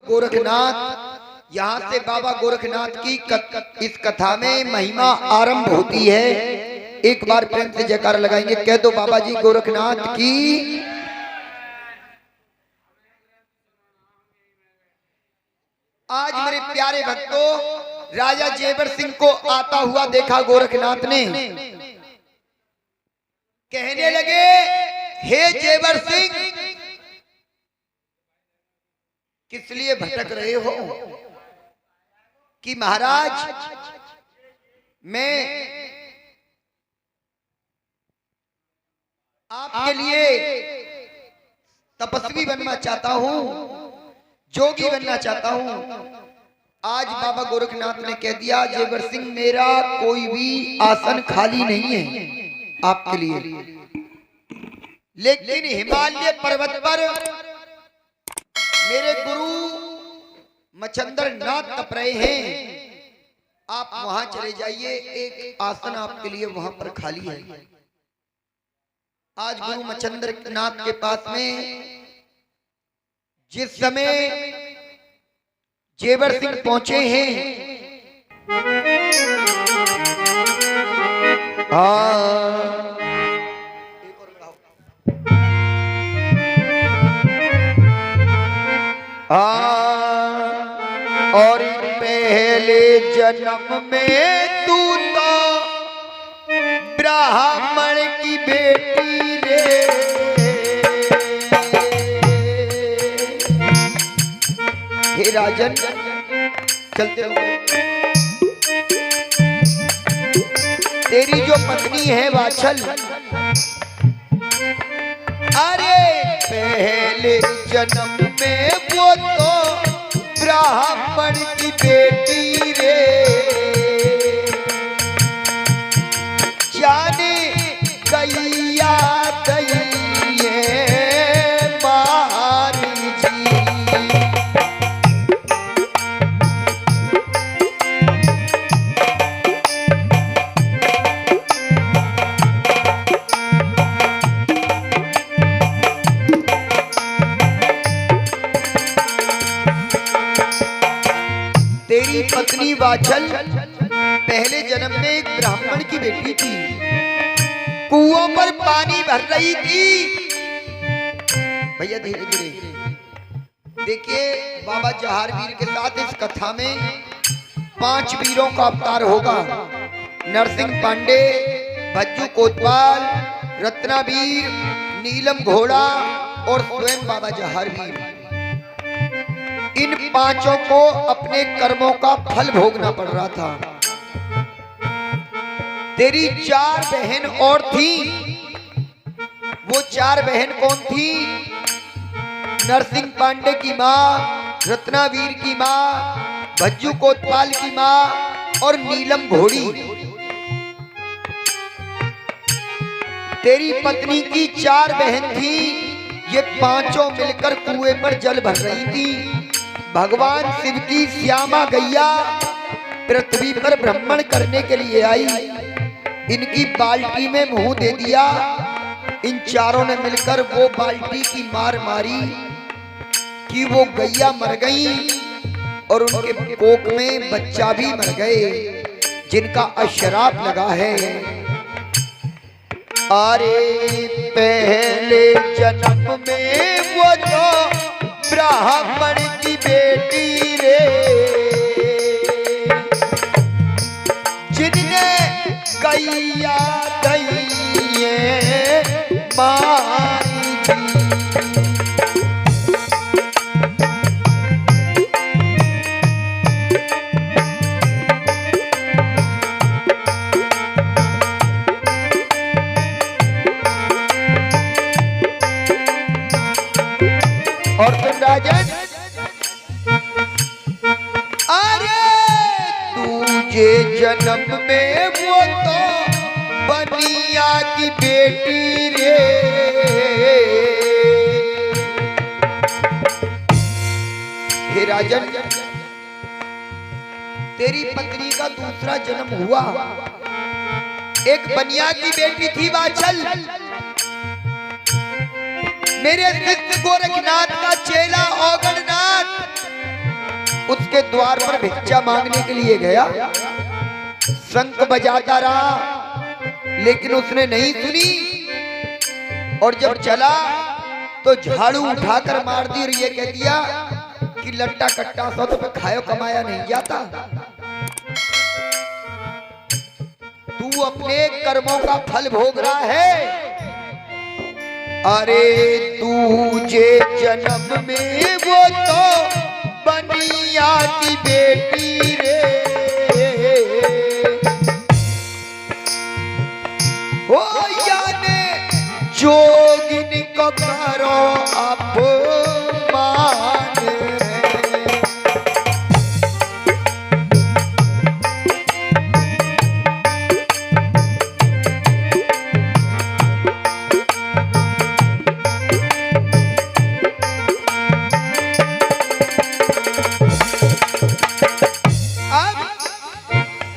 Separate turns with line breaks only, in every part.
गोरखनाथ। यहाँ से बाबा गोरखनाथ की इस कथा में महिमा आरंभ होती है। एक बार प्रेम से जयकार लगाएंगे, कह दो बाबा जी गोरखनाथ की। आज मेरे प्यारे भक्तों, राजा जेवर सिंह को आता हुआ देखा गोरखनाथ ने। कहने लगे, हे जेवर सिंह, किस लिए भटक रहे हो? कि महाराज मैं आपके लिए तपस्वी बनना चाहता हूं, जोगी बनना चाहता हूं। आज बाबा गोरखनाथ ने कह दिया, जेवर सिंह मेरा कोई भी आसन खाली नहीं है आपके लिए, लेकिन हिमालय पर्वत पर मेरे गुरु मच्छंदर नाथ तप रहे हैं, आप वहां चले जाइए, एक आसन आपके लिए वहां पर खाली है। आज गुरु मच्छंदर नाथ के पास में जिस समय जेवर सिंह पहुंचे हैं, और पहले जन्म में तू तो ब्राह्मण की बेटी रे। हे राजन, चलते हो। तेरी जो पत्नी है वाछल, अरे पहले जन्म में वो तो ब्राह्मण की बेटी रे। जाने गैया दैये मारी जी। तेरी पत्नी वाछल पहले जन्म में एक ब्राह्मण की बेटी थी, कुओं पर पानी भर रही थी। भैया धीरे धीरे देखिए, बाबा जहारवीर के साथ इस कथा में 5 वीरों का अवतार होगा। नरसिंह पांडे, भज्जू कोतवाल, रत्नावीर, नीलम घोड़ा और स्वयं बाबा जहारवीर। इन 5 को अपने कर्मों का फल भोगना पड़ रहा था। तेरी 4 बहन और थी। वो 4 बहन कौन थी? नरसिंह पांडे की माँ, रत्नावीर की माँ, भज्जू कोतवाल की माँ और नीलम घोड़ी। तेरी पत्नी की 4 बहन थी। ये 5 मिलकर कुएं पर जल भर रही थी। भगवान शिव की श्यामा गैया पृथ्वी पर भ्रमण करने के लिए आई। इनकी बाल्टी में मुंह दे दिया। इन 4 ने मिलकर वो बाल्टी की मार मारी कि वो गैया मर गई और उनके कोख में बच्चा भी मर गए, जिनका अश्राप लगा है। अरे पहले जन्म में वो तो ब्राह्मण की बेटी रे, जिनने गैया दैये मारी जी। और तुम राजन, अरे तुझे जन्म में वो तो बनिया की बेटी रे। हे राजन, तेरी पत्नी का दूसरा जन्म हुआ। एक बनिया की बेटी थी वाछल। मेरे शिष्य गोरखनाथ का चेला औगणनाथ उसके द्वार पर भिक्षा मांगने के लिए गया, शंख बजाता रहा लेकिन उसने नहीं सुनी। और जब चला तो झाड़ू उठाकर मार दी और ये कह दिया कि लट्टा कट्टा सौ तो खायो कमाया नहीं जाता, तू अपने कर्मों का फल भोग रहा है। अरे तुझे जन्म में वो तो बनिया की बेटी रे, हो याने जोगिनी को करो अपमान।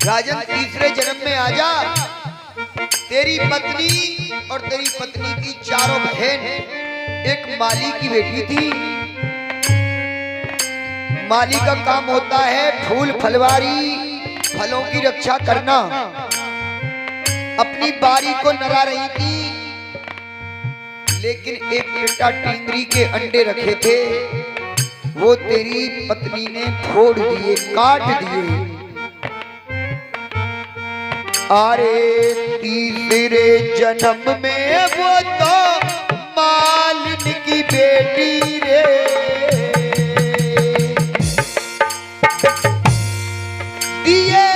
राजन तीसरे जन्म में आजा, तेरी पत्नी और तेरी पत्नी की चारों बहन एक माली की बेटी थी। माली का काम होता है फूल फलवारी, फलों की रक्षा करना। अपनी बारी को नरा रही थी लेकिन एक बेटा टिंगरी के अंडे रखे थे, वो तेरी पत्नी ने फोड़ दिए, काट दिए। अरे तीसरे जन्म में वो तो मालिन की बेटी रे, दिए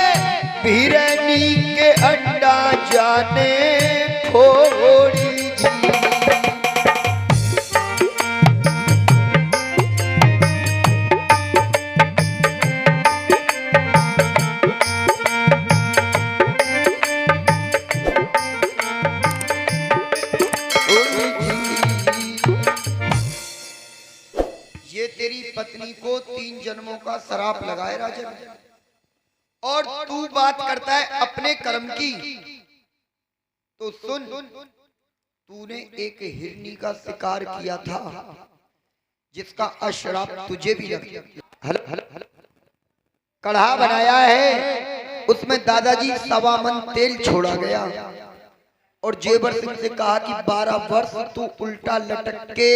भिरनी के अंडा जाने फोड़ी जी। ये तेरी पत्नी को 3 जन्मों का श्राप लगाए राजन, और तू बात करता है अपने कर्म की। तो सुन, तूने एक हिरनी का शिकार किया था जिसका अश्राप तुझे भी लग गया। कढ़ा बनाया है, उसमें दादाजी 1.25 मन तेल छोड़ा गया और जेबर सिंह से कहा कि 12 वर्ष तू उल्टा लटक के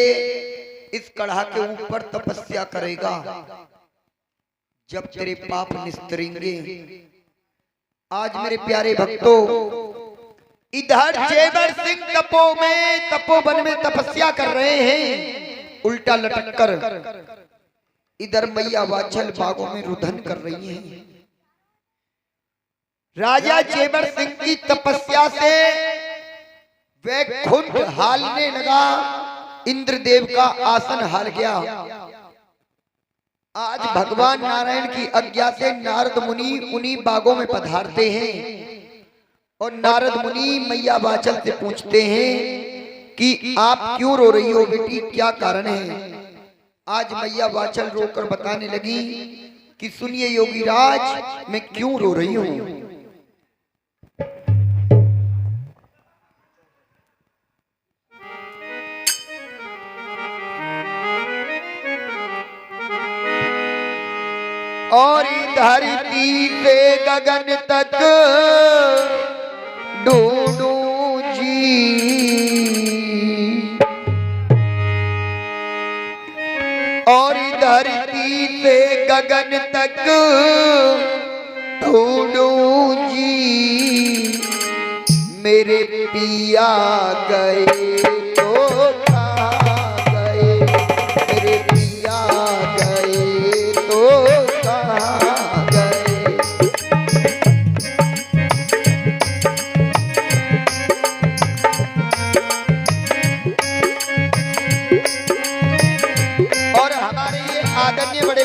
इस कढ़ा के ऊपर तपस्या करेगा, जब तेरे पाप निस्तरेंगे। आज मेरे प्यारे भक्तों, इधर जेबर सिंह तपोवन में तपस्या कर रहे हैं उल्टा लटक कर, इधर मैया वाचल बागों में रुधन कर रही हैं। राजा जेबर सिंह की तपस्या से वैकुंठ हालने लगा, इंद्रदेव का आसन हाल गया। आज भगवान नारायण की आज्ञा से नारद मुनि उन्हीं बागों में पधारते हैं और नारद मुनि मैया वाचल से पूछते हैं कि आप क्यों रो रही हो बेटी, क्या कारण है। आज मैया वाचल रोकर बताने लगी कि सुनिए योगीराज, मैं क्यों रो रही हूं। और धरती से गगन तक ढूंढूं जी, और धरती से गगन तक ढूंढूं जी, मेरे पिया गए तो कहाँ गए, मेरे पिया गए तो कहाँ गए। और हमारे ये आदरणीय बड़े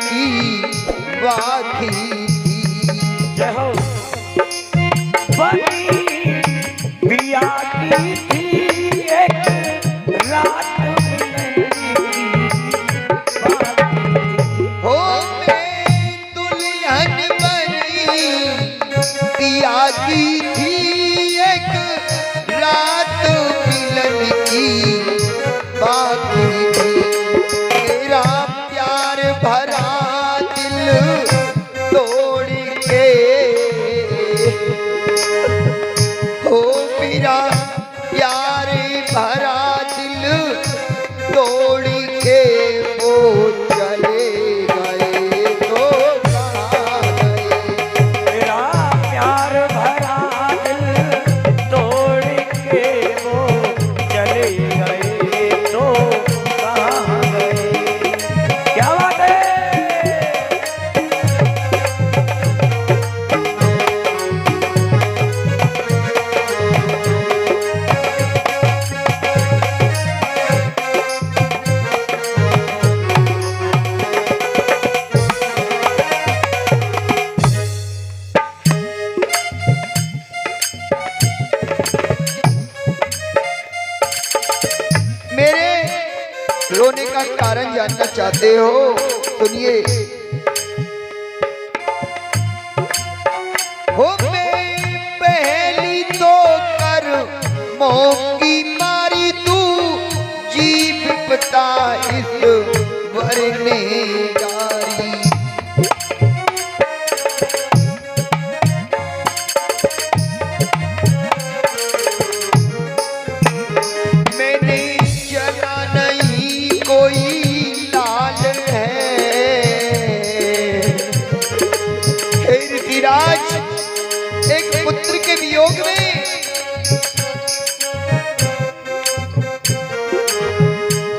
की बाकी थी। जय हो। बाकी थी एक रात मिलन की बाकी थी। मेरा प्यार भरा दिल तोड़ के हो, मेरा प्यार भरा दिल तोड़ के वो चले गए तो कहाँ गए।
मेरा प्यार भरा दिल तोड़ के वो चले गए तो कहाँ गए। क्या बात है।
मेरे रोने का कारण जानना चाहते हो? सुनिए। हो मैं पहली तो कर मोंगी मारी तू जीव पता इस वरने जारी। मैंने जना नहीं कोई लाल है। हे ऋषिराज, एक पुत्र के वियोग में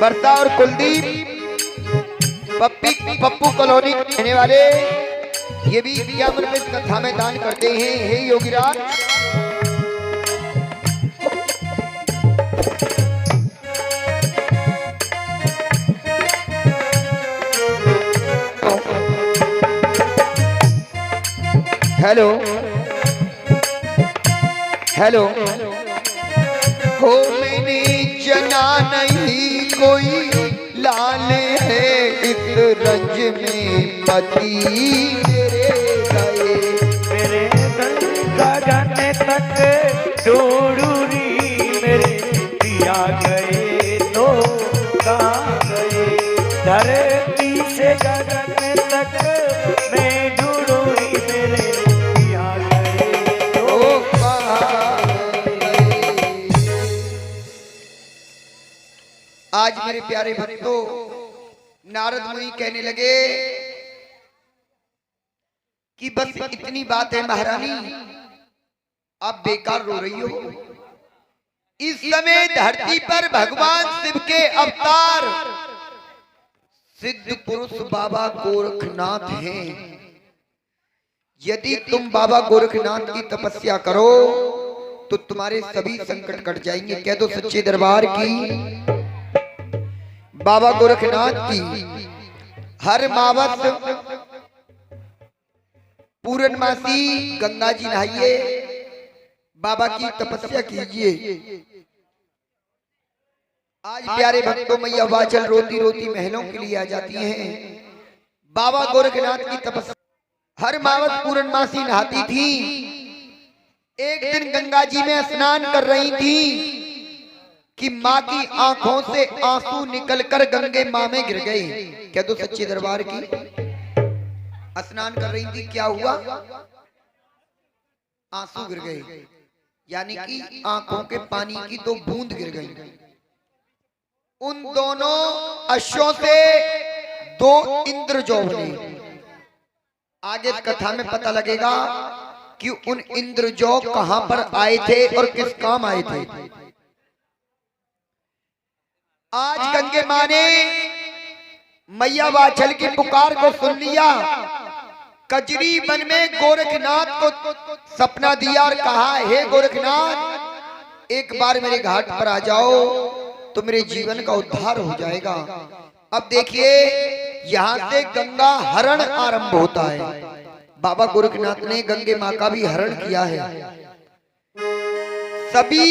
बरता और कुलदीप पप्पू कॉलोनी रहने वाले ये भी विज्ञापन में इस कथा में दान करते हैं। हे योगीराज, हेलो हेलो। हो मैंने जना नहीं कोई लाल है, इस रंज में पति मेरे गए।
मेरे गगन तक डोरूरी मेरे पिया गए तो कहाँ गए। धरती से गगन तक मैं डोरूरी मेरे पिया गए तो
कहाँ गए। आज मेरे प्यारे भक्तों, नारद मुनि कहने लगे कि बस इतनी बात है महारानी, आप बेकार रो रही हो। इस समय धरती पर भगवान शिव के अवतार सिद्ध पुरुष बाबा गोरखनाथ हैं। यदि तुम बाबा गोरखनाथ की तपस्या करो तो तुम्हारे सभी संकट कट जाएंगे। कह दो सच्चे दरबार की, बाबा गोरखनाथ की हर मावस पूर्णमासी गंगा जी नहाइए, बाबा की तपस्या कीजिए। आज प्यारे भक्तों, मैया वाचल रोती रोती महलों के लिए आ जाती हैं। बाबा गोरखनाथ की तपस्या हर मावस पूर्णमासी नहाती थी। एक दिन गंगा जी में स्नान कर रही थी कि माँ की आंखों से आंसू निकलकर गंगे माँ में गिर गए। क्या तो सच्चे दरबार की, स्नान कर रही थी, क्या हुआ? आंसू गिर गए, यानी कि आंखों के पानी की दो बूंद गिर गई। उन दोनों अश्वों से दो इंद्रजौ बने। आगे कथा में पता लगेगा कि उन इंद्रजौ कहां पर आए थे और किस काम आए थे। आज गंगे मां ने मैया वाचल की पुकार को सुन लिया। कजरी वन में गोरखनाथ को सपना दिया और कहा, हे गोरखनाथ, एक बार मेरे घाट पर आ जाओ तो मेरे जीवन का उद्धार हो जाएगा। अब देखिए, यहाँ से गंगा हरण आरंभ होता है। बाबा गोरखनाथ ने गंगे माँ का भी हरण किया है। सभी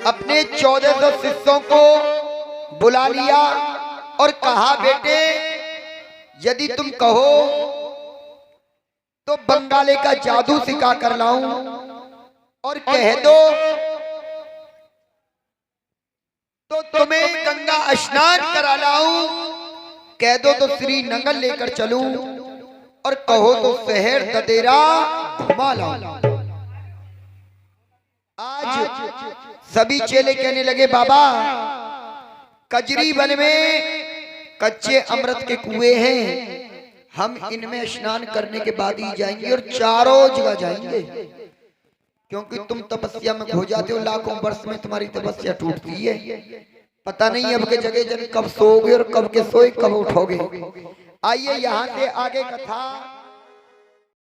अपने 1400 शिष्यों को बुला लिया और कहा, बेटे यदि तुम कहो तो तो बंगाले का जादू सिखा कर लाऊं और कह दो तो तुम्हें गंगा स्नान करा लाऊं, कह दो तो श्रीनगर लेकर चलूं और कहो तो शहर ददेरा घुमा लाऊं। आज सभी चेले कहने लगे बाबा कजरी वन में कच्चे अमृत के कुएं हैं, हम इनमें स्नान करने के बाद ही जाएंगे और चारों जगह जाएंगे, क्योंकि तुम तपस्या में खो जाते हो, लाखों वर्ष में तुम्हारी तपस्या टूटती है। पता नहीं अब के जगह जन कब सोओगे और कब के सोए कब उठोगे। आइए यहाँ से आगे कथा